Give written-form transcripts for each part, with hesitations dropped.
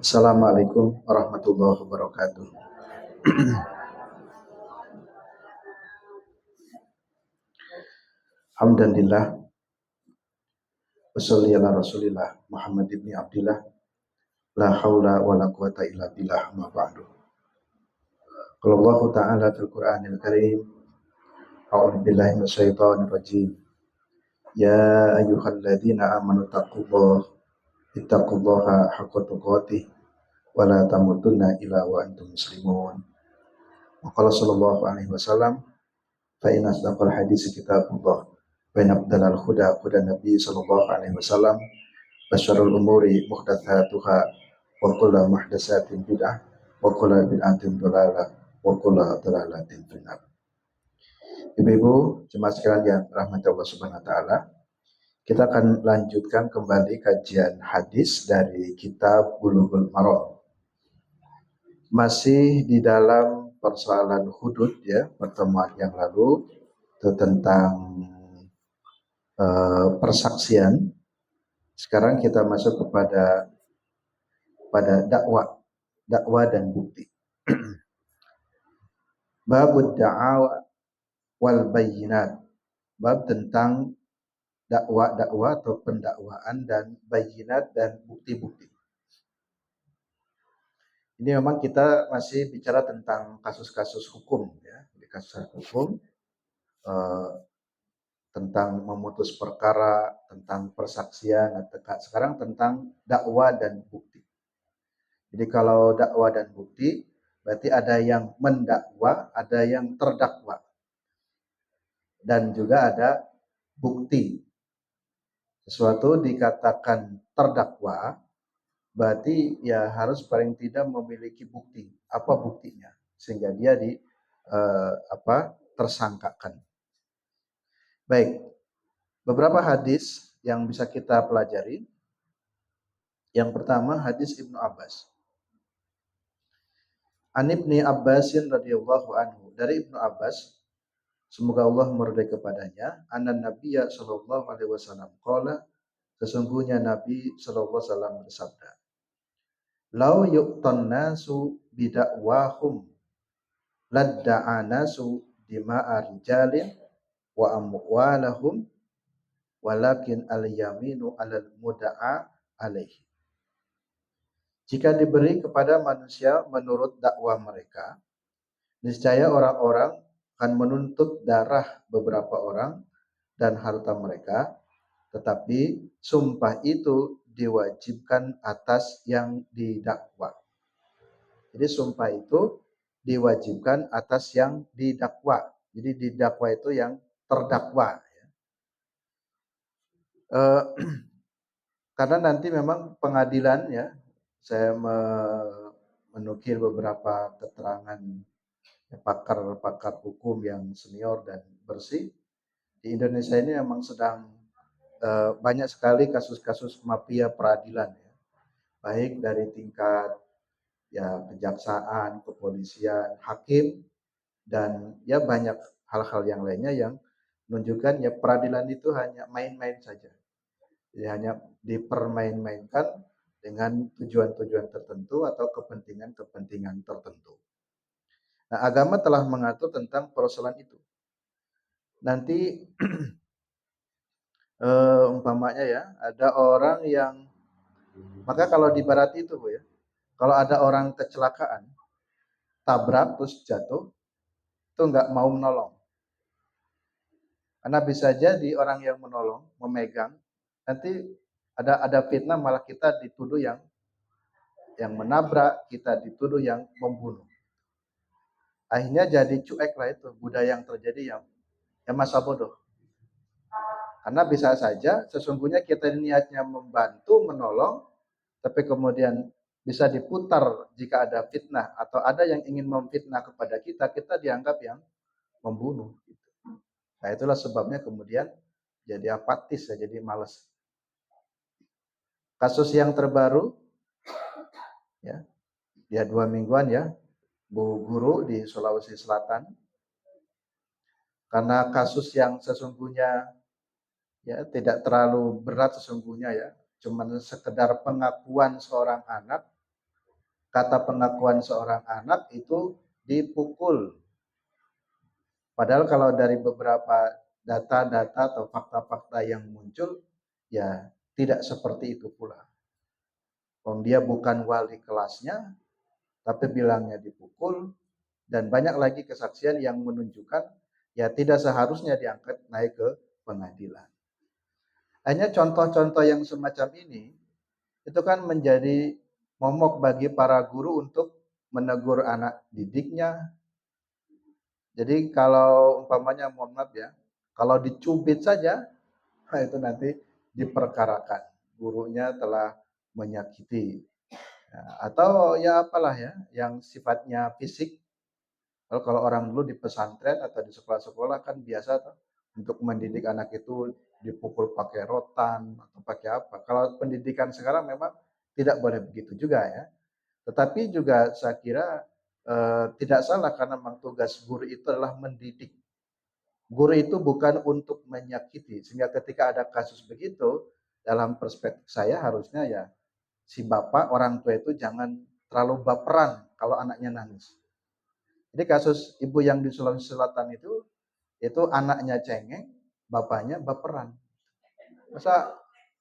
Assalamualaikum warahmatullahi wabarakatuh. Alhamdulillah, wassalli ala rasulillah Muhammad ibn Abdillah, la haula wa la quwata illa billah, ma ba'du. Qala Allah Ta'ala fil Qur'anil Karim, a'udzu billahi minasyaitonir rajim. Ya ayyuhalladzina amanu ittaqullaha haqqa tuqatih wa la tamutunna illa wa antum muslimun. Wa qala sallallahu alaihi wasallam, fa inna asdaqal hadits kitabullah wa inna afdalal huda nabi sallallahu alaihi wasallam wa syarrul umuri muhdatsatuha wa kullu muhdatsatin bid'ah wa kullu bid'atin dhalalah wa kullu dhalalatin finnar. Ibu-ibu jemaah sekalian yang rahmati Allah Subhanahu wa taala, kita akan lanjutkan kembali kajian hadis dari kitab Bulughul Maram. Masih di dalam persoalan hudud ya, pertemuan yang lalu itu tentang persaksian. Sekarang kita masuk kepada dakwah dan bukti. Babud da'awa wal bayyinat. Bab tentang dakwah atau pendakwaan dan bayyinat dan bukti-bukti. Ini memang kita masih bicara tentang kasus-kasus hukum ya, di kasus hukum tentang memutus perkara, tentang persaksian. Sekarang tentang dakwah dan bukti. Jadi kalau dakwah dan bukti berarti ada yang mendakwa, ada yang terdakwa, dan juga ada bukti. Sesuatu dikatakan terdakwa, berarti ya harus paling tidak memiliki bukti. Apa buktinya? Sehingga dia tersangkakan. Baik, beberapa hadis yang bisa kita pelajari. Yang pertama hadis Ibnu Abbas. An Ibni Abbasin radhiyallahu anhu, dari Ibnu Abbas, semoga Allah meridai kepadanya, anna Nabiyya sallallahu alaihi wasallam qala, sesungguhnya Nabi sallallahu alaihi wasallam bersabda, lau yu'tan nasu bidakwahum ladda'a nasu dima'a rijalin wa amwalahum walakin al-yaminu 'alal muda'a alaihi. Jika diberi kepada manusia menurut dakwah mereka, niscaya orang-orang akan menuntut darah beberapa orang dan harta mereka, tetapi sumpah itu diwajibkan atas yang didakwa. Jadi sumpah itu diwajibkan atas yang didakwa. Jadi didakwa itu yang terdakwa. Karena nanti memang pengadilan ya, saya menukil beberapa keterangan pakar-pakar hukum yang senior dan bersih. Di Indonesia ini memang sedang banyak sekali kasus-kasus mafia peradilan ya. Baik dari tingkat ya kejaksaan, kepolisian, hakim, dan ya banyak hal-hal yang lainnya yang menunjukkan ya peradilan itu hanya main-main saja. Jadi hanya dipermain-mainkan dengan tujuan-tujuan tertentu atau kepentingan-kepentingan tertentu. Nah, agama telah mengatur tentang persoalan itu. Nanti umpamanya ya, ada orang yang, maka kalau di barat itu Bu ya, kalau ada orang kecelakaan, tabrak terus jatuh, itu nggak mau menolong. Karena bisa jadi orang yang menolong, memegang, nanti ada fitnah malah kita dituduh yang menabrak, kita dituduh yang membunuh. Akhirnya jadi cuek lah itu budaya yang terjadi yang masa bodoh. Karena bisa saja sesungguhnya kita niatnya membantu, menolong, tapi kemudian bisa diputar jika ada fitnah atau ada yang ingin memfitnah kepada kita dianggap yang membunuh. Nah itulah sebabnya kemudian jadi apatis ya, jadi malas. Kasus yang terbaru ya 2 mingguan ya, Bu Guru di Sulawesi Selatan, karena kasus yang sesungguhnya ya tidak terlalu berat sesungguhnya ya, cuman sekedar pengakuan seorang anak, kata pengakuan seorang anak itu dipukul. Padahal kalau dari beberapa data-data atau fakta-fakta yang muncul, ya tidak seperti itu pula. Dia bukan wali kelasnya, tapi bilangnya dipukul, dan banyak lagi kesaksian yang menunjukkan ya tidak seharusnya diangkat naik ke pengadilan. Hanya contoh-contoh yang semacam ini itu kan menjadi momok bagi para guru untuk menegur anak didiknya. Jadi kalau umpamanya mohon maaf ya, kalau dicubit saja, nah itu nanti diperkarakan. Gurunya telah menyakiti. Ya, atau ya apalah ya, yang sifatnya fisik. Kalau orang dulu di pesantren atau di sekolah-sekolah kan biasa tuh, untuk mendidik anak itu dipukul pakai rotan atau pakai apa. Kalau pendidikan sekarang memang tidak boleh begitu juga ya. Tetapi juga saya kira tidak salah karena memang tugas guru itu adalah mendidik. Guru itu bukan untuk menyakiti. Sehingga ketika ada kasus begitu, dalam perspektif saya harusnya ya si bapak orang tua itu jangan terlalu baperan kalau anaknya nangis. Jadi kasus ibu yang di Sulawesi Selatan itu anaknya cengeng, bapaknya baperan. Masa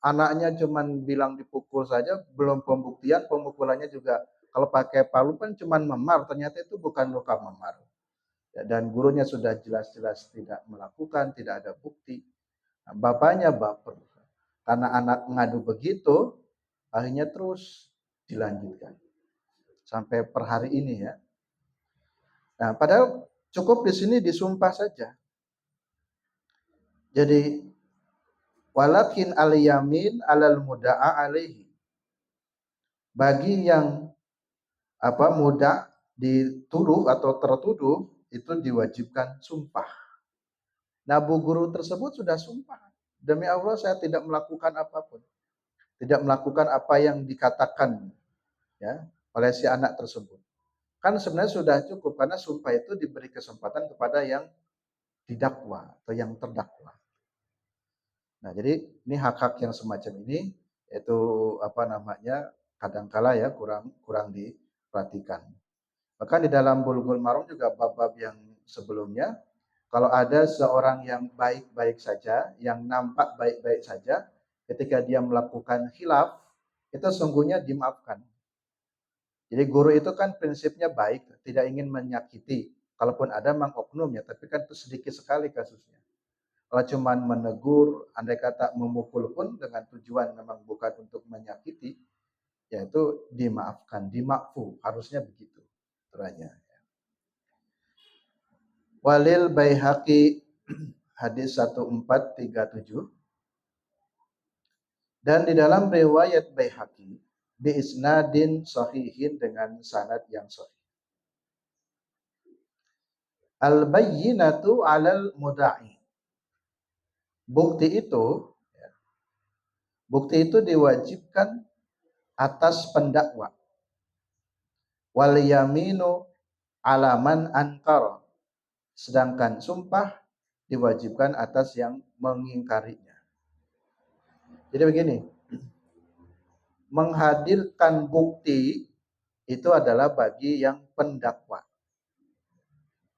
anaknya cuman bilang dipukul saja, belum pembuktian, pemukulannya juga kalau pakai palu kan cuman memar, ternyata itu bukan luka memar. Ya, dan gurunya sudah jelas-jelas tidak melakukan, tidak ada bukti. Nah, bapaknya baper. Karena anak ngadu begitu, akhirnya terus dilanjutkan. Sampai per hari ini ya. Nah, padahal cukup di sini disumpah saja. Jadi walakin al-yamin alal muda'a alaihi. Bagi yang muda dituduh atau tertuduh itu diwajibkan sumpah. Nah, bu guru tersebut sudah sumpah. Demi Allah saya tidak melakukan apapun. Tidak melakukan apa yang dikatakan ya oleh si anak tersebut. Kan sebenarnya sudah cukup karena sumpah itu diberi kesempatan kepada yang didakwa atau yang terdakwa. Nah, jadi ini hak-hak yang semacam ini itu kadangkala ya kurang diperhatikan. Bahkan di dalam Bulughul Maram juga bab-bab yang sebelumnya, kalau ada seorang yang baik-baik saja, yang nampak baik-baik saja, ketika dia melakukan khilaf, itu sungguhnya dimaafkan. Jadi guru itu kan prinsipnya baik, tidak ingin menyakiti. Kalaupun ada memang oknumnya, tapi kan itu sedikit sekali kasusnya. Kalau cuma menegur, andai kata memukul pun dengan tujuan memang bukan untuk menyakiti, yaitu dimaafkan, dimakfu, harusnya begitu aturannya. Walil Baihaqi hadis 1437, dan di dalam riwayat Baihaqi bi isnadin sahihin dengan sanad yang sahih. Al bayyinatu 'alal mudda'i. Bukti itu diwajibkan atas pendakwa. Wal yaminu 'alaman ankara. Sedangkan sumpah diwajibkan atas yang mengingkarinya. Jadi begini, menghadirkan bukti itu adalah bagi yang pendakwa.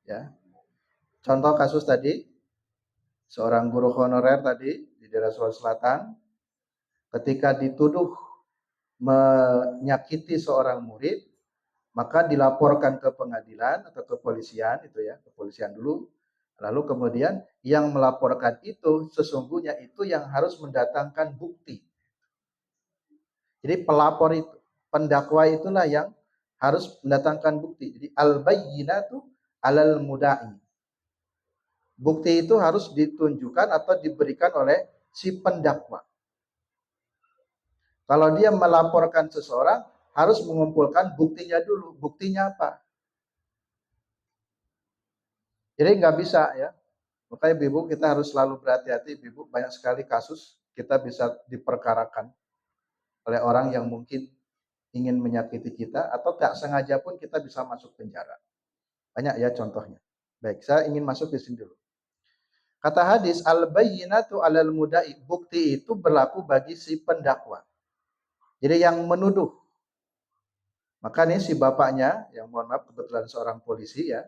Ya. Contoh kasus tadi, seorang guru honorer tadi di daerah Sulawesi Selatan, ketika dituduh menyakiti seorang murid, maka dilaporkan ke pengadilan atau kepolisian itu ya, kepolisian dulu. Lalu kemudian yang melaporkan itu sesungguhnya itu yang harus mendatangkan bukti. Jadi pelapor itu, pendakwa itulah yang harus mendatangkan bukti. Jadi al-bayyinatu 'alal mudda'i. Bukti itu harus ditunjukkan atau diberikan oleh si pendakwa. Kalau dia melaporkan seseorang, harus mengumpulkan buktinya dulu. Buktinya apa? Jadi nggak bisa ya. Makanya Ibu kita harus selalu berhati-hati. Ibu banyak sekali kasus kita bisa diperkarakan oleh orang yang mungkin ingin menyakiti kita atau tak sengaja pun kita bisa masuk penjara. Banyak ya contohnya. Baik, saya ingin masuk di sini dulu. Kata hadis, al-bayyinatu 'alal mudda'i, bukti itu berlaku bagi si pendakwa. Jadi yang menuduh. Maka nih si bapaknya, yang mohon maaf kebetulan seorang polisi ya,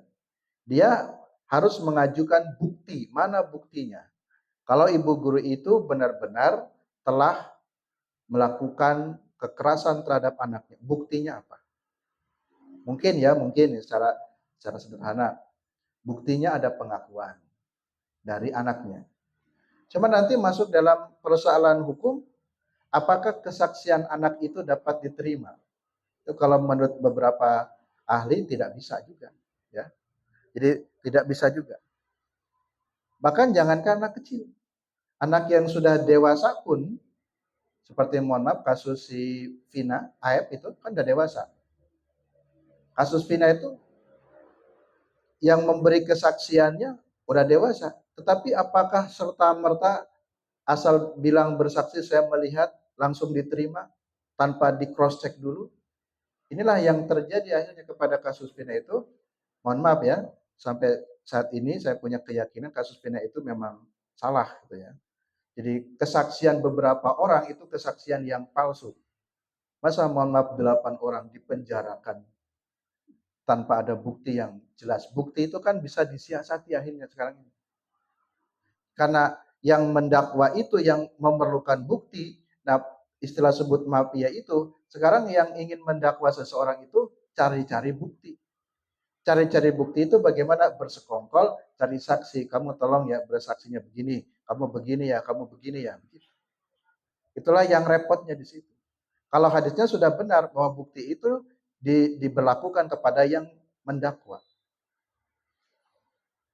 dia harus mengajukan bukti. Mana buktinya? Kalau ibu guru itu benar-benar telah melakukan kekerasan terhadap anaknya, buktinya apa? Mungkin secara sederhana, buktinya ada pengakuan dari anaknya. Cuma nanti masuk dalam persoalan hukum, apakah kesaksian anak itu dapat diterima? Itu kalau menurut beberapa ahli tidak bisa juga, ya. Jadi tidak bisa juga. Bahkan jangankan anak kecil, anak yang sudah dewasa pun, seperti mohon maaf kasus si Vina, Aep itu kan udah dewasa. Kasus Vina itu yang memberi kesaksiannya udah dewasa. Tetapi apakah serta-merta asal bilang bersaksi saya melihat langsung diterima tanpa di cross check dulu? Inilah yang terjadi akhirnya kepada kasus Vina itu. Mohon maaf ya, sampai saat ini saya punya keyakinan kasus Vina itu memang salah gitu ya. Jadi kesaksian beberapa orang itu kesaksian yang palsu. Masa mohon maaf 8 orang dipenjarakan tanpa ada bukti yang jelas. Bukti itu kan bisa disiasati akhirnya sekarang ini. Karena yang mendakwa itu yang memerlukan bukti. Nah, istilah sebut mafia itu, sekarang yang ingin mendakwa seseorang itu cari-cari bukti. Cari-cari bukti itu bagaimana bersekongkol, cari saksi. Kamu tolong ya bersaksinya begini, kamu begini ya, kamu begini ya. Itulah yang repotnya di situ. Kalau hadisnya sudah benar bahwa bukti itu diberlakukan kepada yang mendakwa.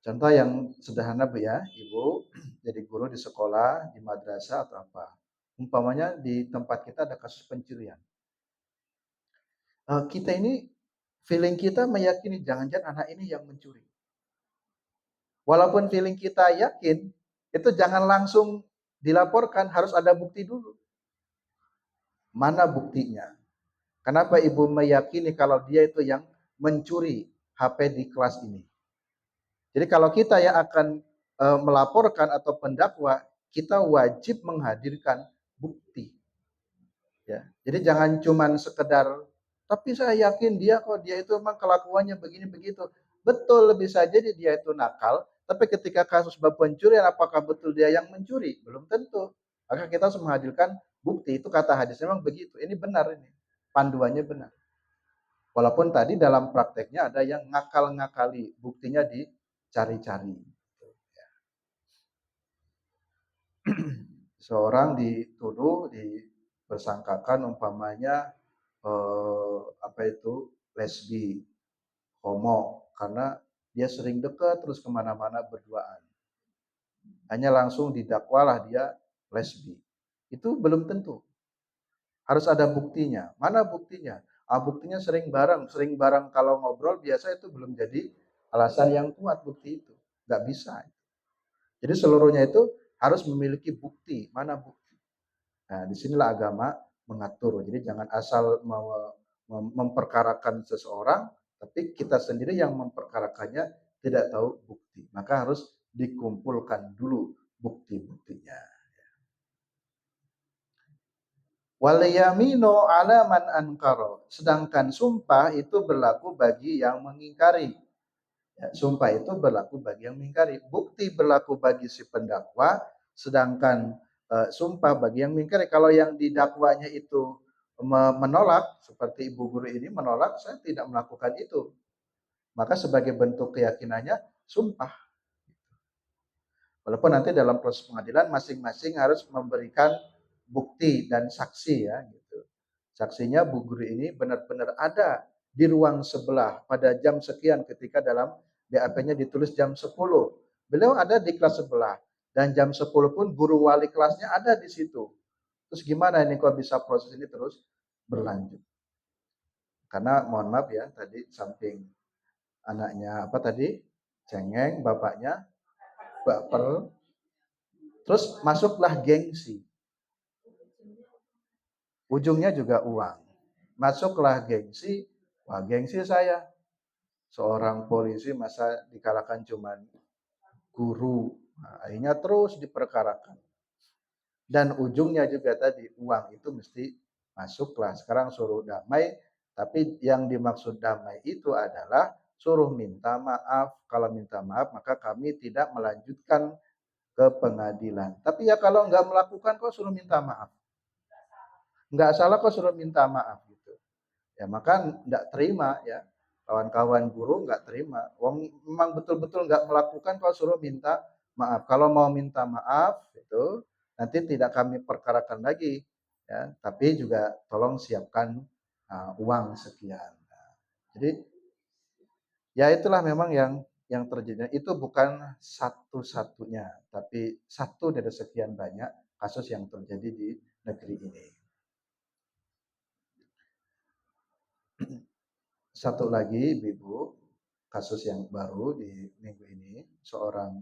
Contoh yang sederhana Bu ya, Ibu jadi guru di sekolah, di madrasah atau apa. Umpamanya di tempat kita ada kasus pencurian. Kita ini, feeling kita meyakini jangan-jangan anak ini yang mencuri. Walaupun feeling kita yakin, itu jangan langsung dilaporkan, harus ada bukti dulu. Mana buktinya? Kenapa ibu meyakini kalau dia itu yang mencuri HP di kelas ini? Jadi kalau kita yang akan melaporkan atau pendakwa, kita wajib menghadirkan bukti. Ya, jadi jangan cuman sekedar, tapi saya yakin dia itu memang kelakuannya begini begitu. Betul, bisa jadi dia itu nakal, tapi ketika kasus bab pencurian, apakah betul dia yang mencuri? Belum tentu. Maka kita harus menghadirkan bukti. Itu kata hadis memang begitu. Ini benar ini. Panduannya benar. Walaupun tadi dalam prakteknya ada yang ngakal-ngakali, buktinya dicari-cari. Seorang dituduh, dipersangkakan umpamanya lesbi, homo, karena dia sering dekat terus kemana-mana berduaan. Hanya langsung didakwalah dia lesbi. Itu belum tentu. Harus ada buktinya. Mana buktinya? Buktinya sering bareng kalau ngobrol biasa itu belum jadi alasan yang kuat bukti itu. Nggak bisa. Jadi seluruhnya itu harus memiliki bukti. Mana bukti? Nah, disinilah agama mengatur. Jadi jangan asal memperkarakan seseorang, tapi kita sendiri yang memperkarakannya tidak tahu bukti. Maka harus dikumpulkan dulu bukti-buktinya. Walayamino ala man ankaro. Sedangkan sumpah itu berlaku bagi yang mengingkari. Ya, sumpah itu berlaku bagi yang mengingkari. Bukti berlaku bagi si pendakwa, sedangkan sumpah bagi yang mengingkari. Kalau yang didakwanya itu menolak, seperti ibu guru ini menolak, saya tidak melakukan itu. Maka sebagai bentuk keyakinannya, sumpah. Walaupun nanti dalam proses pengadilan masing-masing harus memberikan bukti dan saksi ya. Gitu. Saksinya bu guru ini benar-benar ada di ruang sebelah pada jam sekian ketika dalam BAP-nya ditulis jam 10. Beliau ada di kelas sebelah. Dan jam 10 pun guru wali kelasnya ada di situ. Terus gimana ini kok bisa proses ini terus berlanjut? Karena mohon maaf ya, tadi samping anaknya cengeng, bapaknya baper, terus masuklah gengsi. Ujungnya juga uang. Masuklah gengsi, wah gengsi saya. Seorang polisi masa dikalahkan cuman guru Nah, akhirnya terus diperkarakan. Dan ujungnya juga tadi uang itu mesti masuklah. Sekarang suruh damai, tapi yang dimaksud damai itu adalah suruh minta maaf. Kalau minta maaf maka kami tidak melanjutkan ke pengadilan. Tapi ya kalau nggak melakukan kok suruh minta maaf. Nggak salah kok suruh minta maaf gitu. Ya maka nggak terima ya. Kawan-kawan guru nggak terima. Wong memang betul-betul nggak melakukan kok suruh minta maaf. Kalau mau minta maaf itu nanti tidak kami perkarakan lagi ya, tapi juga tolong siapkan uang sekian. Nah, jadi ya itulah memang yang terjadi. Itu bukan satu-satunya, tapi satu dari sekian banyak kasus yang terjadi di negeri ini. Satu lagi, Ibu, kasus yang baru di minggu ini, seorang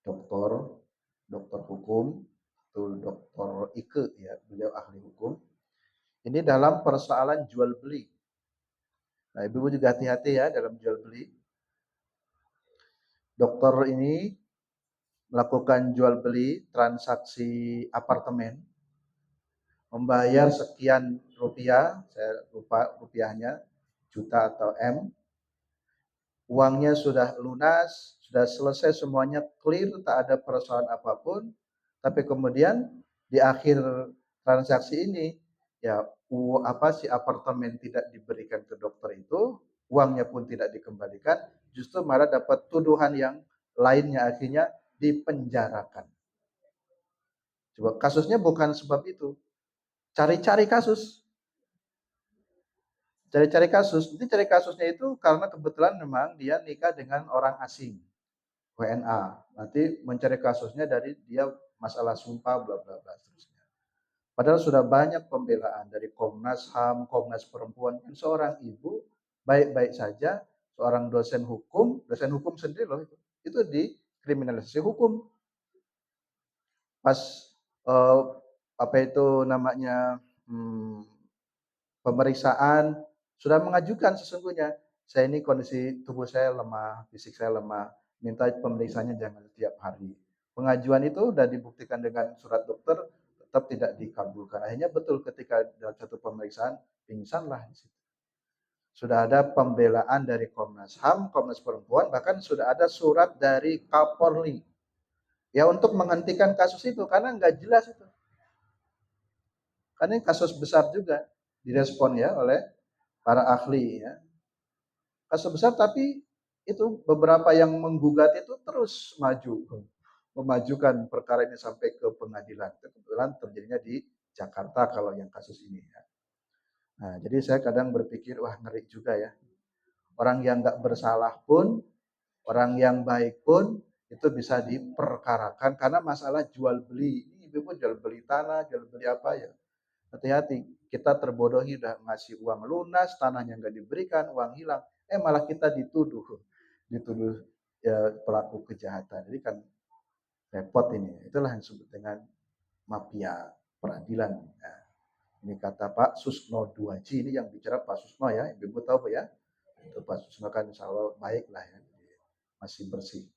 dokter, dokter hukum, itu Dokter Ike ya, beliau ahli hukum. Ini dalam persoalan jual beli. Nah, Ibu juga hati-hati ya dalam jual beli. Dokter ini melakukan jual beli transaksi apartemen, membayar sekian rupiah, saya lupa rupiahnya, juta atau M, uangnya sudah lunas, sudah selesai semuanya clear, tak ada persoalan apapun, tapi kemudian di akhir transaksi ini ya si apartemen tidak diberikan ke dokter itu, uangnya pun tidak dikembalikan, justru malah dapat tuduhan yang lainnya, akhirnya dipenjarakan. Coba kasusnya bukan sebab itu, cari-cari kasus. Cari-cari kasus, nanti cari kasusnya itu karena kebetulan memang dia nikah dengan orang asing. WNA. Nanti mencari kasusnya dari dia masalah sumpah bla bla bla seterusnya. Padahal sudah banyak pembelaan dari Komnas HAM, Komnas Perempuan, seorang ibu baik-baik saja, seorang dosen hukum sendiri loh itu dikriminalisasi hukum. Pas apa itu namanya pemeriksaan sudah mengajukan sesungguhnya saya ini kondisi tubuh saya lemah, fisik saya lemah, minta pemeriksaannya jangan setiap hari. Pengajuan itu sudah dibuktikan dengan surat dokter, tetap tidak dikabulkan. Akhirnya betul ketika dalam satu pemeriksaan pingsanlah di situ. Sudah ada pembelaan dari Komnas HAM, Komnas Perempuan, bahkan sudah ada surat dari Kapolri. Ya untuk menghentikan kasus itu karena nggak jelas itu. Karena ini kasus besar juga direspon ya oleh para ahli ya. Kasus besar tapi itu beberapa yang menggugat itu terus memajukan perkara ini sampai ke pengadilan. Kebetulan terjadinya di Jakarta kalau yang kasus ini ya. Nah, jadi saya kadang berpikir wah ngeri juga ya. Orang yang nggak bersalah pun, orang yang baik pun itu bisa diperkarakan karena masalah jual beli. Ini ibu pun jual beli tanah, jual beli apa ya. Hati-hati, kita terbodohi udah ngasih uang lunas, tanahnya nggak diberikan, uang hilang, malah kita dituduh ya, pelaku kejahatan. Jadi kan repot ini. Itulah yang disebut dengan mafia peradilan. Nah, ini kata Pak Susno Duaji, ini yang bicara Pak Susno ya, Ibu tahu ya. Itu Pak Susno kan insya Allah baik lah ya, masih bersih.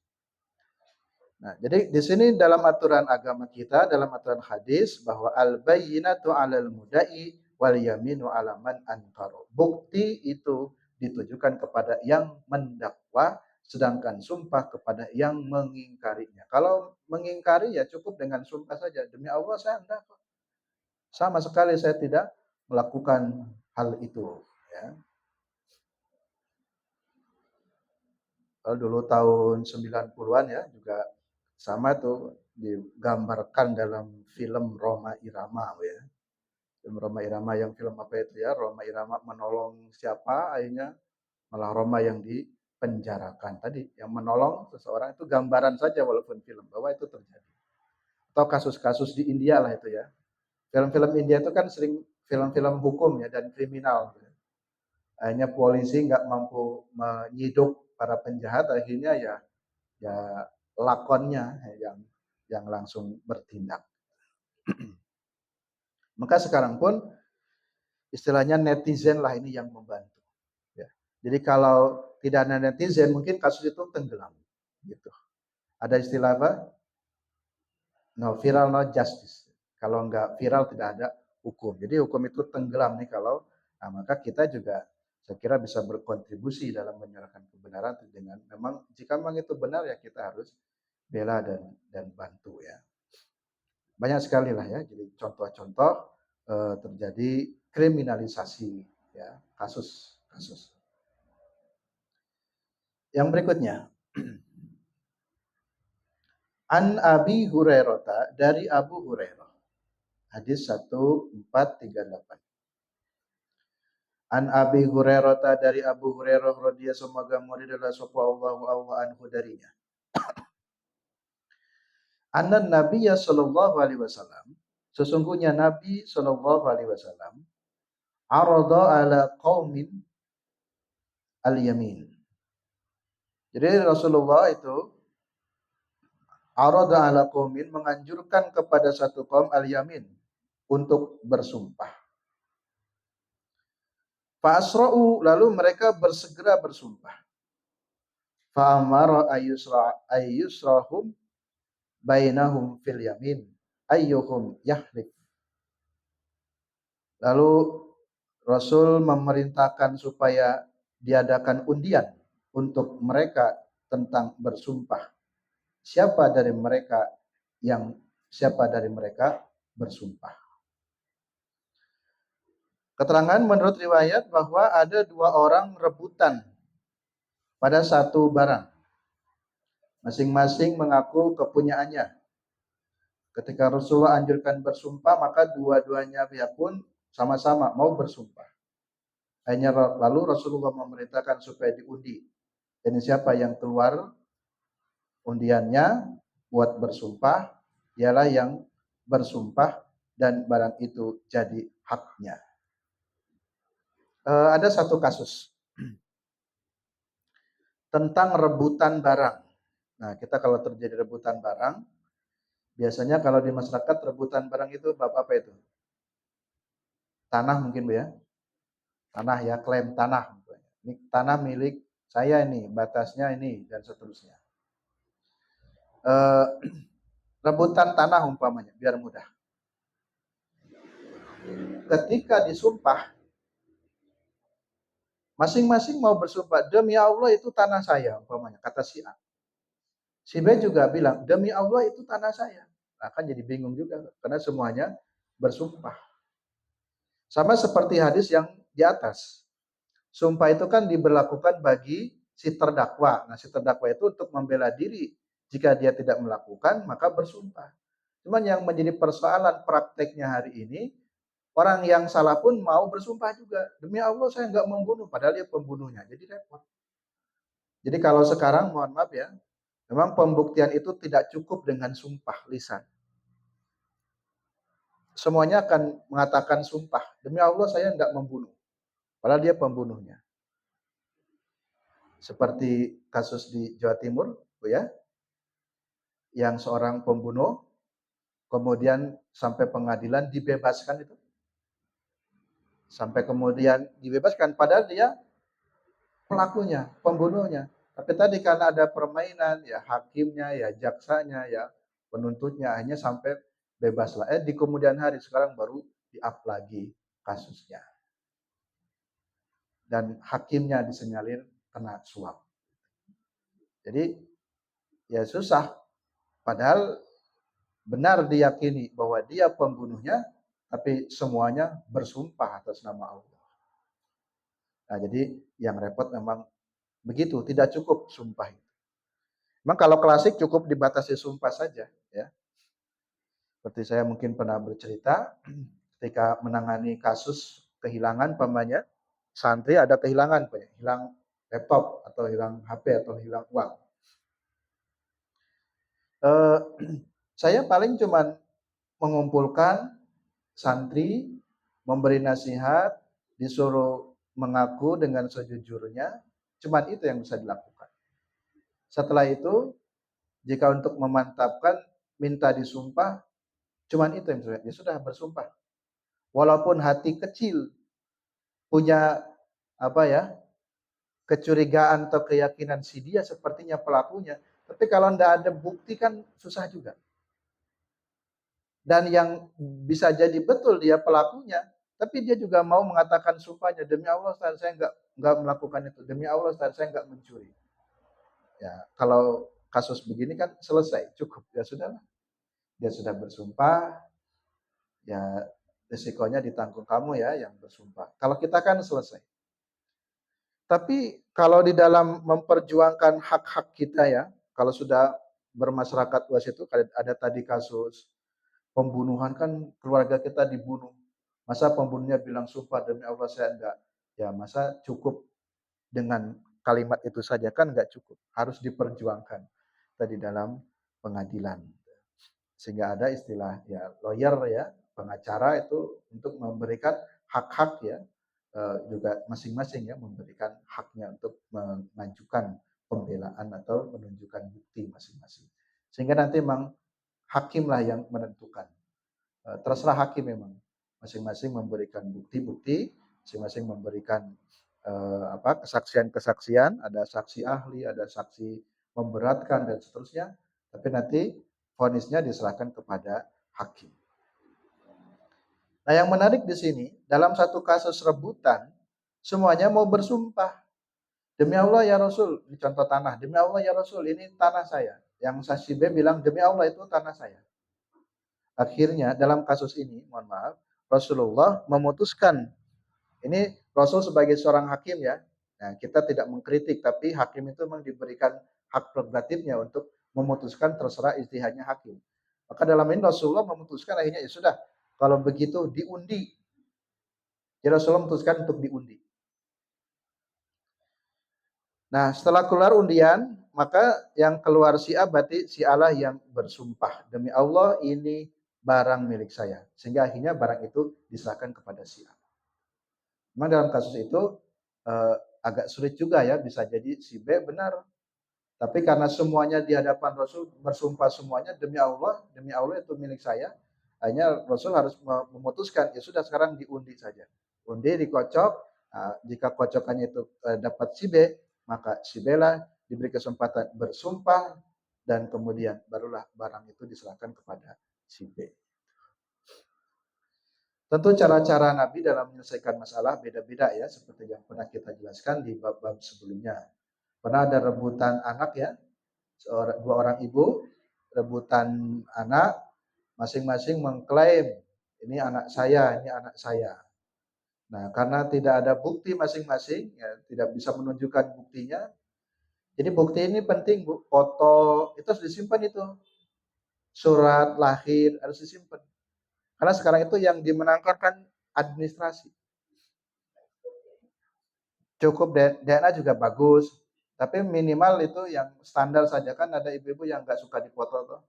Nah, jadi di sini dalam aturan agama kita, dalam aturan hadis bahwa al-bayyinatu 'alal mudda'i wal yaminu 'ala man ankara. Bukti itu ditujukan kepada yang mendakwa, sedangkan sumpah kepada yang mengingkarinya. Kalau mengingkari ya cukup dengan sumpah saja, demi Allah saya enggak kok. Sama sekali saya tidak melakukan hal itu, ya. Kalau dulu tahun 90-an ya juga sama tuh digambarkan dalam film Roma Irama ya. Film Roma Irama yang film apa itu ya? Roma Irama menolong siapa akhirnya malah Roma yang dipenjarakan. Tadi yang menolong seseorang itu gambaran saja walaupun film bahwa itu terjadi. Atau kasus-kasus di India lah itu ya. Film-film India itu kan sering film-film hukum ya dan kriminal. Akhirnya polisi nggak mampu menyiduk para penjahat, akhirnya ya lakonnya yang langsung bertindak. Maka sekarang pun istilahnya netizen lah ini yang membantu. Ya. Jadi kalau tidak ada netizen mungkin kasus itu tenggelam. Gitu. Ada istilah apa? No viral, no justice. Kalau nggak viral tidak ada hukum. Jadi hukum itu tenggelam nih kalau, nah maka kita juga saya kira bisa berkontribusi dalam menyuarakan kebenaran dengan memang jika memang itu benar ya kita harus bela dan bantu ya. Banyak sekali lah ya. Jadi contoh-contoh terjadi kriminalisasi ya kasus-kasus. Yang berikutnya, An Abi Hurairah dari Abu Hurairah. Hadis 1438. An Abi Hurairah dari Abu Hurairah radhiyallahu semoga muridillah sallallahu anhu darinya. Anna Nabiyya sallallahu alaihi wasallam, sesungguhnya Nabi sallallahu alaihi wasallam arada ala qaumin al-yamin. Jadi Rasulullah itu arada ala qaumin menganjurkan kepada satu kaum al-yamin untuk bersumpah. Fa'asra'u lalu mereka bersegera bersumpah. Fa'amara ayyusrahum bainahum fil yamin ayyuhum yahlif. Lalu Rasul memerintahkan supaya diadakan undian untuk mereka tentang bersumpah. Siapa dari mereka bersumpah. Keterangan menurut riwayat bahwa ada dua orang rebutan pada satu barang. Masing-masing mengaku kepunyaannya. Ketika Rasulullah anjurkan bersumpah, maka dua-duanya pihak pun sama-sama mau bersumpah. Akhirnya lalu Rasulullah memerintahkan supaya diundi. Dan siapa yang keluar undiannya buat bersumpah, ialah yang bersumpah dan barang itu jadi haknya. Ada satu kasus tentang rebutan barang. Nah, kita kalau terjadi rebutan barang, biasanya kalau di masyarakat rebutan barang itu bab apa itu? Tanah mungkin Bu ya. Tanah ya, klaim tanah. Ini tanah milik saya ini, batasnya ini dan seterusnya. Rebutan tanah umpamanya, biar mudah. Ketika disumpah, masing-masing mau bersumpah, demi Allah itu tanah saya umpamanya, kata si A. Si B juga bilang, demi Allah itu tanah saya. Nah, kan jadi bingung juga, karena semuanya bersumpah. Sama seperti hadis yang di atas. Sumpah itu kan diberlakukan bagi si terdakwa. Nah, si terdakwa itu untuk membela diri. Jika dia tidak melakukan, maka bersumpah. Cuman yang menjadi persoalan prakteknya hari ini, orang yang salah pun mau bersumpah juga. Demi Allah saya nggak membunuh, padahal dia pembunuhnya. Jadi repot. Jadi kalau sekarang, mohon maaf ya, memang pembuktian itu tidak cukup dengan sumpah lisan. Semuanya akan mengatakan sumpah. Demi Allah saya nggak membunuh. Padahal dia pembunuhnya. Seperti kasus di Jawa Timur, ya, yang seorang pembunuh, kemudian sampai pengadilan dibebaskan itu. Sampai kemudian dibebaskan, padahal dia pelakunya, pembunuhnya. Tapi tadi karena ada permainan, ya hakimnya, ya jaksanya, ya penuntutnya, hanya sampai bebas lah. Di kemudian hari sekarang baru di-up lagi kasusnya. Dan hakimnya disenyalir kena suap. Jadi ya susah. Padahal benar diyakini bahwa dia pembunuhnya, tapi semuanya bersumpah atas nama Allah. Nah, jadi yang repot memang begitu, tidak cukup sumpah itu. Memang kalau klasik cukup dibatasi sumpah saja, ya. Seperti saya mungkin pernah bercerita ketika menangani kasus kehilangan pamannya, santri ada kehilangan, hilang laptop atau hilang HP atau hilang uang. Saya paling cuman mengumpulkan santri, memberi nasihat, disuruh mengaku dengan sejujurnya, cuman itu yang bisa dilakukan. Setelah itu, jika untuk memantapkan, minta disumpah, cuman itu yang ya sudah bersumpah. Walaupun hati kecil punya apa ya, kecurigaan atau keyakinan si dia sepertinya pelakunya, Tapi kalau tidak ada bukti kan susah juga. Dan yang bisa jadi betul dia pelakunya, tapi dia juga mau mengatakan sumpahnya, demi Allah Ustaz, saya nggak melakukan itu, demi Allah Ustaz, saya nggak mencuri. Ya, kalau kasus begini kan selesai, cukup, ya sudah, dia sudah bersumpah, ya risikonya ditanggung kamu ya yang bersumpah. Kalau kita kan selesai. Tapi kalau di dalam memperjuangkan hak-hak kita ya, kalau sudah bermasyarakat luas itu, ada tadi kasus pembunuhan kan keluarga kita dibunuh. Masa pembunuhnya bilang sumpah demi Allah saya enggak. Ya masa cukup dengan kalimat itu saja kan enggak cukup. Harus diperjuangkan tadi dalam pengadilan. Sehingga ada istilah ya lawyer ya, pengacara itu untuk memberikan hak-hak ya, juga masing-masing ya memberikan haknya untuk mengajukan pembelaan atau menunjukkan bukti masing-masing. Sehingga nanti memang hakimlah yang menentukan. Terserah hakim memang. Masing-masing memberikan bukti-bukti, masing-masing memberikan kesaksian-kesaksian, ada saksi ahli, ada saksi memberatkan dan seterusnya. Tapi nanti vonisnya diserahkan kepada hakim. Nah, yang menarik di sini, dalam satu kasus rebutan, semuanya mau bersumpah. Demi Allah ya Rasul, ini contoh tanah. Demi Allah ya Rasul, ini tanah saya. Yang saksi B bilang, demi Allah itu tanah saya. Akhirnya dalam kasus ini, mohon maaf, Rasulullah memutuskan. Ini Rasul sebagai seorang hakim ya. Nah, kita tidak mengkritik, tapi hakim itu memang diberikan hak prerogatifnya untuk memutuskan terserah ijtihadnya hakim. Maka dalam ini Rasulullah memutuskan akhirnya ya sudah, kalau begitu diundi. Jadi Rasulullah memutuskan untuk diundi. Nah, setelah keluar undian, maka yang keluar si A berarti si Allah yang bersumpah. Demi Allah ini barang milik saya. Sehingga akhirnya barang itu diserahkan kepada si A. Memang dalam kasus itu agak sulit juga ya, bisa jadi si B benar. Tapi karena semuanya di hadapan Rasul bersumpah semuanya demi Allah itu milik saya. Hanya Rasul harus memutuskan, ya sudah sekarang diundi saja. Undi dikocok, nah, jika kocokannya itu dapat si B, maka si B lah diberi kesempatan bersumpah dan kemudian barulah barang itu diserahkan kepada si B. Tentu cara-cara Nabi dalam menyelesaikan masalah beda-beda ya, seperti yang pernah kita jelaskan di bab-bab sebelumnya. Pernah ada rebutan anak ya, dua orang ibu rebutan anak, masing-masing mengklaim ini anak saya, ini anak saya. Nah, karena tidak ada bukti masing-masing, ya, tidak bisa menunjukkan buktinya. Jadi bukti ini penting, Bu. Foto itu harus disimpan itu. Surat lahir harus disimpan. Karena sekarang itu yang dimenangkan kan administrasi. Cukup DNA juga bagus, tapi minimal itu yang standar saja kan ada ibu-ibu yang nggak suka dipoto tuh.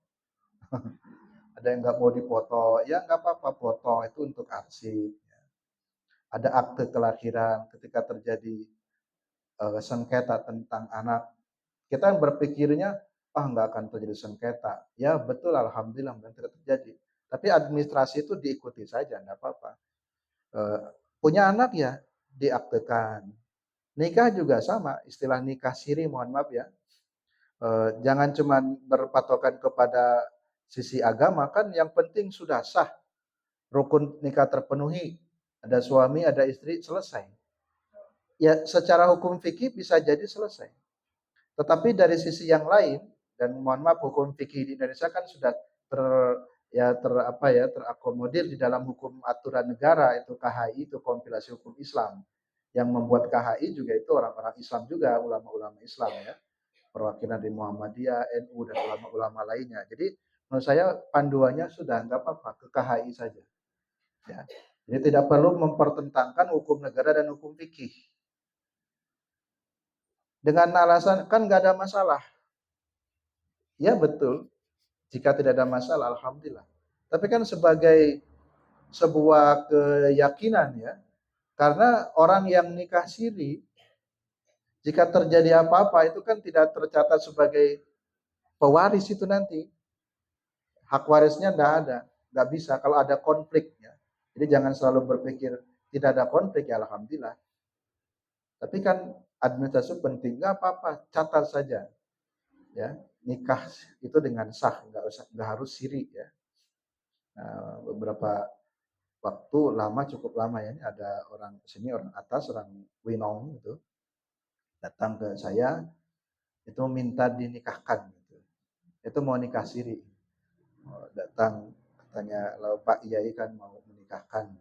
Ada yang nggak mau dipoto, ya nggak apa-apa foto itu untuk arsip. Ada akte kelahiran ketika terjadi sengketa tentang anak. Kita berpikirnya, nggak akan terjadi sengketa. Ya betul, alhamdulillah tidak terjadi. Tapi administrasi itu diikuti saja, nggak apa-apa. Punya anak ya diaktekan. Nikah juga sama, istilah nikah siri, mohon maaf ya. Jangan cuma berpatokan kepada sisi agama, kan yang penting sudah sah. Rukun nikah terpenuhi, ada suami, ada istri, selesai. Ya secara hukum fikih bisa jadi selesai. Tetapi dari sisi yang lain, dan mohon maaf hukum fikih di Indonesia kan sudah terakomodir di dalam hukum aturan negara, itu KHI, itu kompilasi hukum Islam. Yang membuat KHI juga itu orang-orang Islam juga, ulama-ulama Islam ya. Perwakilan dari Muhammadiyah, NU dan ulama-ulama lainnya. Jadi menurut saya panduannya sudah nggak apa-apa ke KHI saja. Ya. Jadi tidak perlu mempertentangkan hukum negara dan hukum fikih. Dengan alasan kan nggak ada masalah. Ya betul, jika tidak ada masalah, alhamdulillah. Tapi kan sebagai sebuah keyakinan ya, karena orang yang nikah siri, jika terjadi apa-apa itu kan tidak tercatat sebagai pewaris itu nanti. Hak warisnya tidak ada, nggak bisa kalau ada konflik ya. Jadi jangan selalu berpikir tidak ada konflik ya alhamdulillah. Tapi kan administrasi penting, nggak apa-apa, catat saja. Ya, nikah itu dengan sah, nggak harus siri ya. Nah, beberapa waktu lama, cukup lama ya, ini ada orang sini, orang atas, orang Winong itu datang ke saya, itu minta dinikahkan gitu. Itu mau nikah siri. Datang katanya, "Lalu Pak Yai kan mau menikahkan."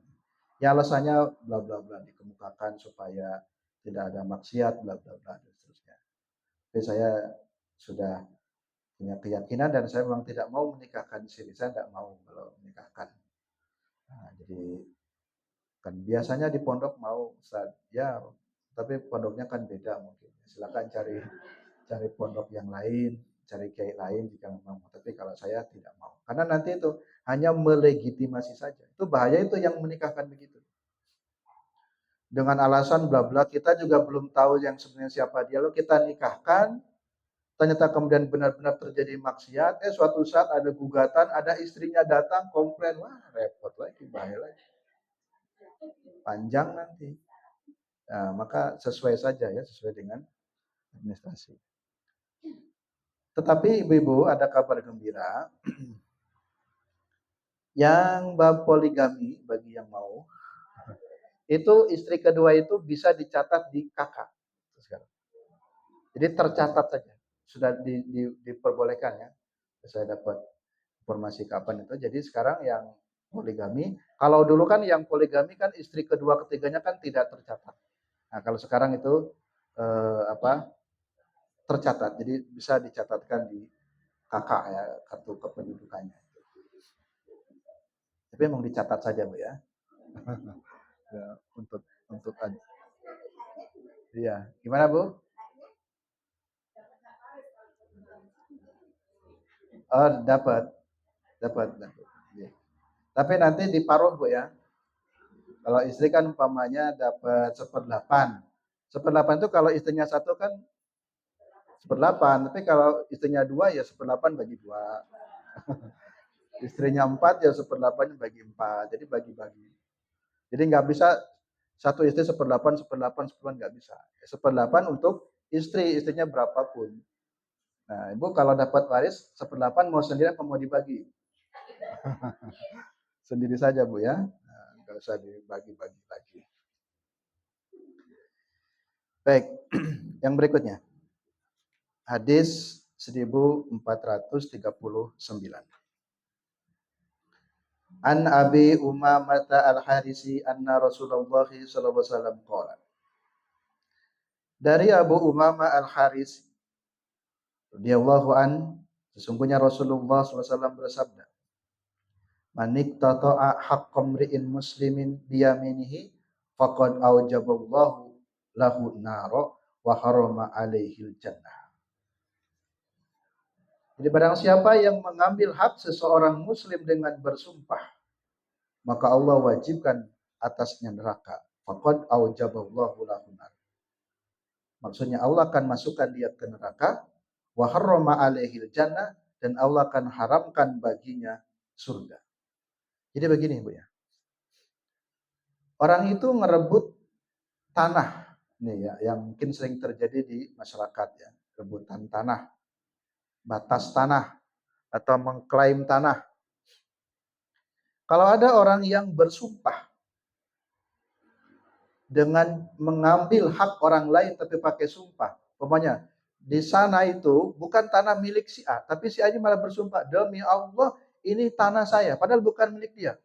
Ya alasannya bla bla bla dikemukakan supaya tidak ada maksiat bla bla bla dan seterusnya. Tapi saya sudah punya keyakinan dan saya memang tidak mau menikahkan siri, saya tidak mau kalau menikahkan. Nah, jadi kan biasanya di pondok mau Ustaz, ya tapi pondoknya kan beda mungkin. Silakan cari cari pondok yang lain, cari kiai lain jika memang mau. Tapi kalau saya tidak mau. Karena nanti itu hanya melegitimasi saja. Itu bahaya itu yang menikahkan begitu. Dengan alasan bla bla kita juga belum tahu yang sebenarnya siapa dia, lalu kita nikahkan, ternyata kemudian benar-benar terjadi maksiat, suatu saat ada gugatan, ada istrinya datang komplain, wah repot lagi, bahaya lagi. Panjang nanti. Nah, maka sesuai saja ya, sesuai dengan administrasi. Tetapi ibu-ibu ada kabar gembira, yang bab poligami bagi yang mau, itu istri kedua itu bisa dicatat di kakak. Jadi tercatat saja, sudah diperbolehkan ya. Saya dapat informasi kapan itu. Jadi sekarang yang poligami, kalau dulu kan yang poligami kan istri kedua ketiganya kan tidak tercatat. Nah kalau sekarang itu tercatat, jadi bisa dicatatkan di kakak ya, kartu kependudukannya. Tapi memang dicatat saja Bu ya. Ya untuk iya, gimana Bu? Oh dapat. Ya. Tapi nanti diparuh Bu ya. Kalau istri kan umpamanya dapat 1/8. 1/8 itu kalau istrinya satu kan 1/8. Tapi kalau istrinya dua ya 1/8 bagi dua. Istrinya 4 ya 1/8 bagi 4. Jadi bagi-bagi. Jadi nggak bisa satu istri 1/8, 1/8, 1/8 nggak bisa. 1/8 untuk istrinya berapapun. Nah, Ibu kalau dapat waris 1/8 mau sendiri apa mau dibagi? Sendiri saja Bu ya. Nah, nggak usah dibagi-bagi lagi. Baik, yang berikutnya. Hadis 1439. An Abi Umamah Al-Harisi anna Rasulullah sallallahu alaihi wasallam qala. Dari Abu Umamah Al-Harisi radhiyallahu an, sesungguhnya Rasulullah sallallahu alaihi wasallam bersabda, "Manik tata'a haqqam ri'in muslimin biyaminihi faqad aujaballahu lahu nara wa harama alaihil jannah." Jadi barang siapa yang mengambil hak seseorang muslim dengan bersumpah, maka Allah wajibkan atasnya neraka. Faqad aujaballahu lahu nar. Maksudnya Allah akan masukkan dia ke neraka, wa harrama alaihil jannah, dan Allah akan haramkan baginya surga. Jadi begini Bu ya. Orang itu ngerebut tanah nih ya, yang mungkin sering terjadi di masyarakat ya, rebutan tanah, batas tanah atau mengklaim tanah. Kalau ada orang yang bersumpah dengan mengambil hak orang lain tapi pakai sumpah, umpamanya di sana itu bukan tanah milik si A, tapi si A ini malah bersumpah, demi Allah ini tanah saya, padahal bukan milik dia.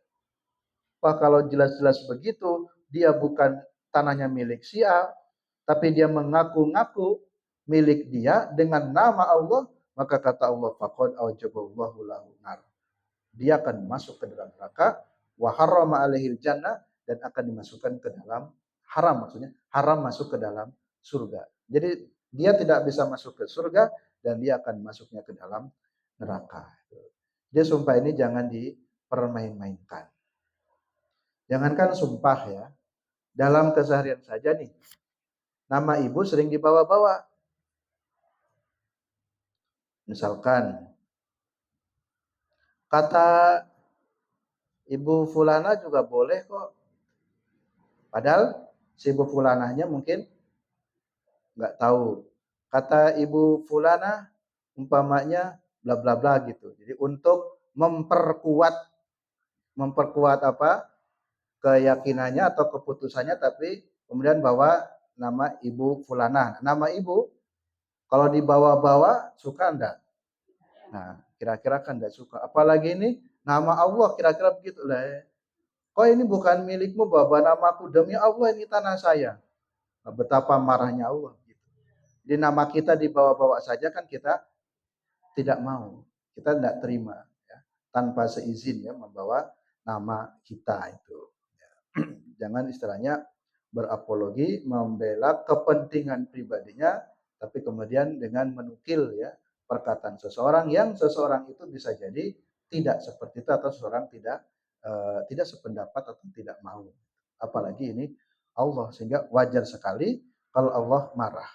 Wah kalau jelas-jelas begitu, dia bukan tanahnya milik si A, tapi dia mengaku-ngaku milik dia dengan nama Allah, maka kata Allah, faqad aujaballahu lahu nar. Dia akan masuk ke dalam neraka, wa harrama alaihil jannah, dan akan dimasukkan ke dalam haram, maksudnya haram masuk ke dalam surga. Jadi dia tidak bisa masuk ke surga dan dia akan masuknya ke dalam neraka. Dia sumpah ini jangan dipermain-mainkan. Jangankan sumpah ya, dalam keseharian saja nih, nama ibu sering dibawa-bawa. Misalkan, kata ibu fulana juga boleh kok. Padahal si ibu fulanahnya mungkin nggak tahu. Kata ibu fulana umpamanya bla bla bla gitu. Jadi untuk memperkuat apa keyakinannya atau keputusannya, tapi kemudian bawa nama ibu fulana. Nama ibu kalau dibawa-bawa suka enggak? Nah, kira-kira kan enggak suka. Apalagi ini nama Allah, kira-kira begitu lah. Kok ini bukan milikmu, bawa namaku, demi Allah ini tanah saya. Nah, betapa marahnya Allah gitu. Jadi nama kita dibawa-bawa saja kan kita tidak mau. Kita tidak terima ya, tanpa seizin ya membawa nama kita itu. Ya. Jangan istilahnya berapologi membela kepentingan pribadinya, tapi kemudian dengan menukil ya perkataan seseorang yang seseorang itu bisa jadi tidak seperti itu atau seseorang tidak sependapat atau tidak mau. Apalagi ini Allah, sehingga wajar sekali kalau Allah marah.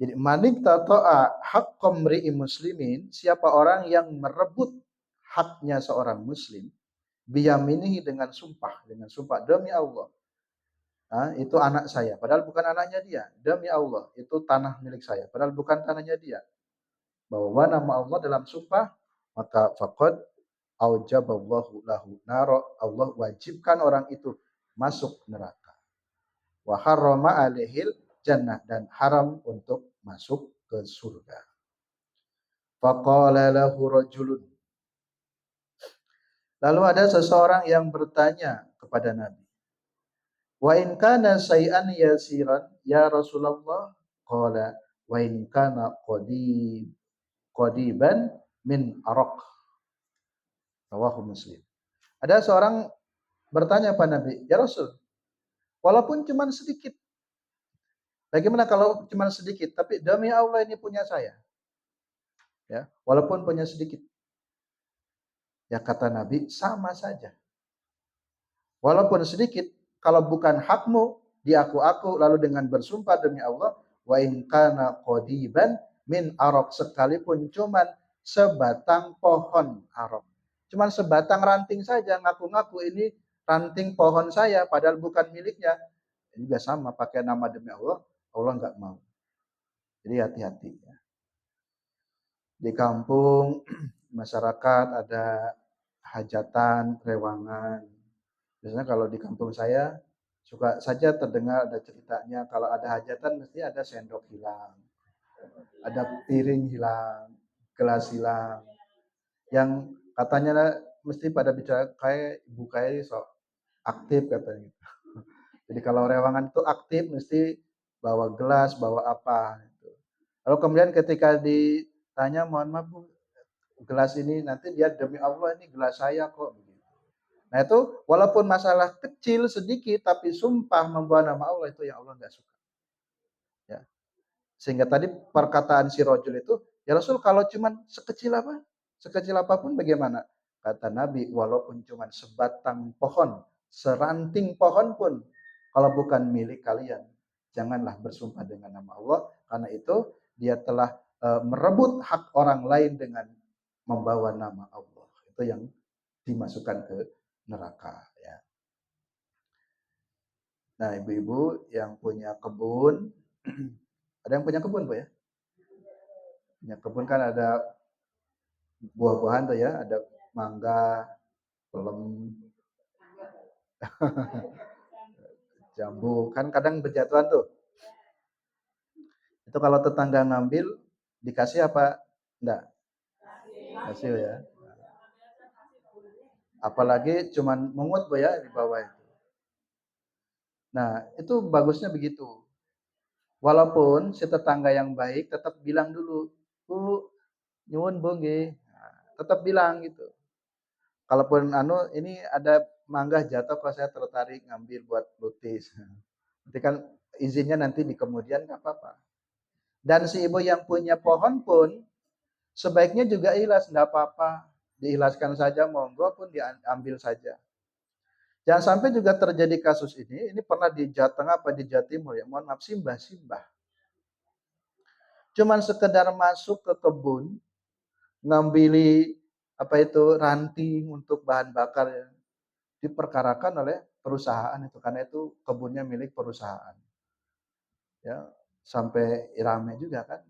Jadi manik tato'a haqqam ri'i muslimin, siapa orang yang merebut haknya seorang muslim, biyaminihi dengan sumpah demi Allah. Nah, itu anak saya, padahal bukan anaknya dia. Demi Allah, itu tanah milik saya, padahal bukan tanahnya dia. Bahwa nama Allah dalam sumpah, maka faqad aujaballahu lahu naro, Allah wajibkan orang itu masuk neraka. Wa harrama alaihil jannah, dan haram untuk masuk ke surga. Faqala lahu rajulun, lalu ada seseorang yang bertanya kepada Nabi, wa in kana say'an yasiran ya Rasulullah, qala wa in kana qadiban min araq, rawahu Muslim. Ada seorang bertanya pada Nabi, ya Rasul, walaupun cuma sedikit, bagaimana kalau cuma sedikit, tapi demi Allah ini punya saya, ya, walaupun punya sedikit. Ya kata Nabi, sama saja. Walaupun sedikit, kalau bukan hakmu, diaku-aku lalu dengan bersumpah demi Allah, wa in kana qadiban min araq, sekalipun cuman sebatang pohon araq. Cuman sebatang ranting saja, ngaku-ngaku ini ranting pohon saya, padahal bukan miliknya. Ini juga sama, pakai nama demi Allah, Allah enggak mau. Jadi hati-hati ya. Di kampung masyarakat ada hajatan, rewangan. Biasanya kalau di kampung saya suka saja terdengar ada ceritanya, kalau ada hajatan mesti ada sendok hilang, ada piring hilang, gelas hilang. Yang katanya mesti pada bicara kayak ibu kayak sok aktif katanya. Jadi kalau rewangan itu aktif mesti bawa gelas, bawa apa gitu. Lalu kemudian ketika ditanya, mohon maaf Bu, gelas ini nanti dia demi Allah ini gelas saya kok. Nah itu walaupun masalah kecil sedikit, tapi sumpah membawa nama Allah, itu yang Allah nggak suka. Ya. Sehingga tadi perkataan si rojul itu, ya Rasul kalau cuman sekecil apa? Sekecil apapun bagaimana? Kata Nabi, walaupun cuman sebatang pohon, seranting pohon pun, kalau bukan milik kalian, janganlah bersumpah dengan nama Allah, karena itu dia telah merebut hak orang lain dengan membawa nama Allah. Itu yang dimasukkan ke neraka ya. Nah, ibu-ibu yang punya kebun, ada yang punya kebun Bu ya? Punya kebun kan ada buah-buahan tuh ya, ada mangga, pelem, jambu, kan kadang berjatuhan tuh. Itu kalau tetangga ngambil dikasih apa? Enggak, kasih ya. Apalagi cuman mungut Bu ya di bawah itu. Nah, itu bagusnya begitu. Walaupun si tetangga yang baik tetap bilang dulu, Bu, nyuwun Bu nggih. Nah, tetap bilang gitu. Kalaupun ini ada mangga jatuh, kalau saya tertarik ngambil buat lutis. Nanti kan izinnya nanti di kemudian nggak apa-apa. Dan si ibu yang punya pohon pun sebaiknya juga ikhlas, nggak apa-apa. Diikhlaskan saja, monggo pun diambil saja. Jangan sampai juga terjadi kasus ini pernah di Jawa Tengah apa di Jawa Timur ya, mohon maaf, simbah-simbah. Cuman sekedar masuk ke kebun, ngambili apa itu ranting untuk bahan bakar ya, diperkarakan oleh perusahaan itu, karena itu kebunnya milik perusahaan. Ya, sampai rame juga kan.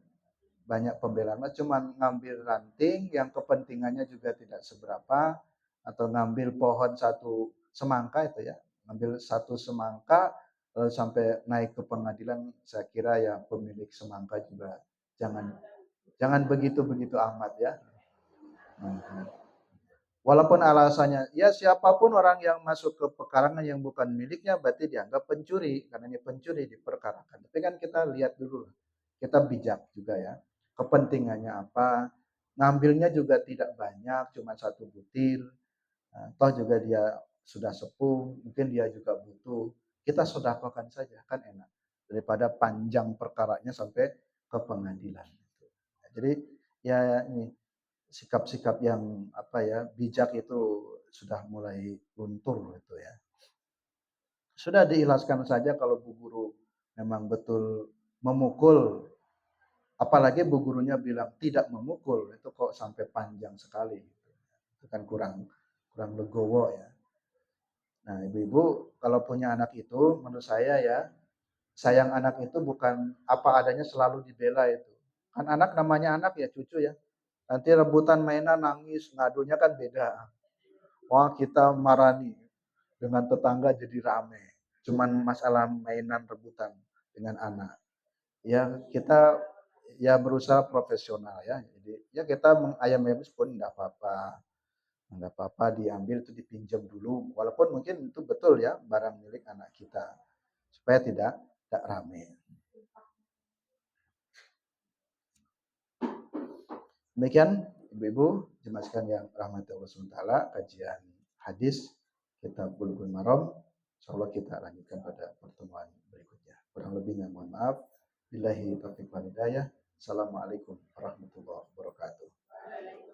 banyak pembelaan, cuman ngambil ranting yang kepentingannya juga tidak seberapa, atau ngambil pohon satu semangka itu ya, ngambil satu semangka lalu sampai naik ke pengadilan. Saya kira ya pemilik semangka juga jangan jangan begitu-begitu amat ya. Walaupun alasannya, ya siapapun orang yang masuk ke pekarangan yang bukan miliknya berarti dianggap pencuri, karena ini pencuri diperkarakan. Tapi kan kita lihat dulu, kita bijak juga ya, kepentingannya apa, ngambilnya juga tidak banyak, cuma satu butir, toh juga dia sudah sepuh, mungkin dia juga butuh, kita sedekahkan saja, kan enak. Daripada panjang perkaranya sampai ke pengadilan. Jadi ya ini sikap-sikap yang apa ya bijak itu sudah mulai luntur gitu ya. Sudah diikhlaskan saja kalau bu guru memang betul memukul, apalagi bu gurunya bilang tidak memukul, itu kok sampai panjang sekali. Itu kan kurang kurang legowo ya. Nah, ibu-ibu kalau punya anak itu menurut saya ya, sayang anak itu bukan apa adanya selalu dibela itu. Kan anak namanya anak ya, cucu ya. Nanti rebutan mainan nangis, ngadunya kan beda. Wah, kita marani dengan tetangga jadi rame. Cuman masalah mainan rebutan dengan anak. Ya kita ya berusaha profesional ya. Jadi ya kita mengayam-ayam pun enggak apa-apa. Enggak apa-apa diambil itu dipinjam dulu. Walaupun mungkin itu betul ya barang milik anak kita. Supaya tidak rame. Demikian ibu-ibu jemaah sekalian yang rahmati Allah SWT, kajian hadis kitab Bulughul Maram. Insyaallah kita lanjutkan pada pertemuan berikutnya. Kurang lebihnya mohon maaf. Billahi taufiq wal hidayah. Assalamualaikum warahmatullahi wabarakatuh.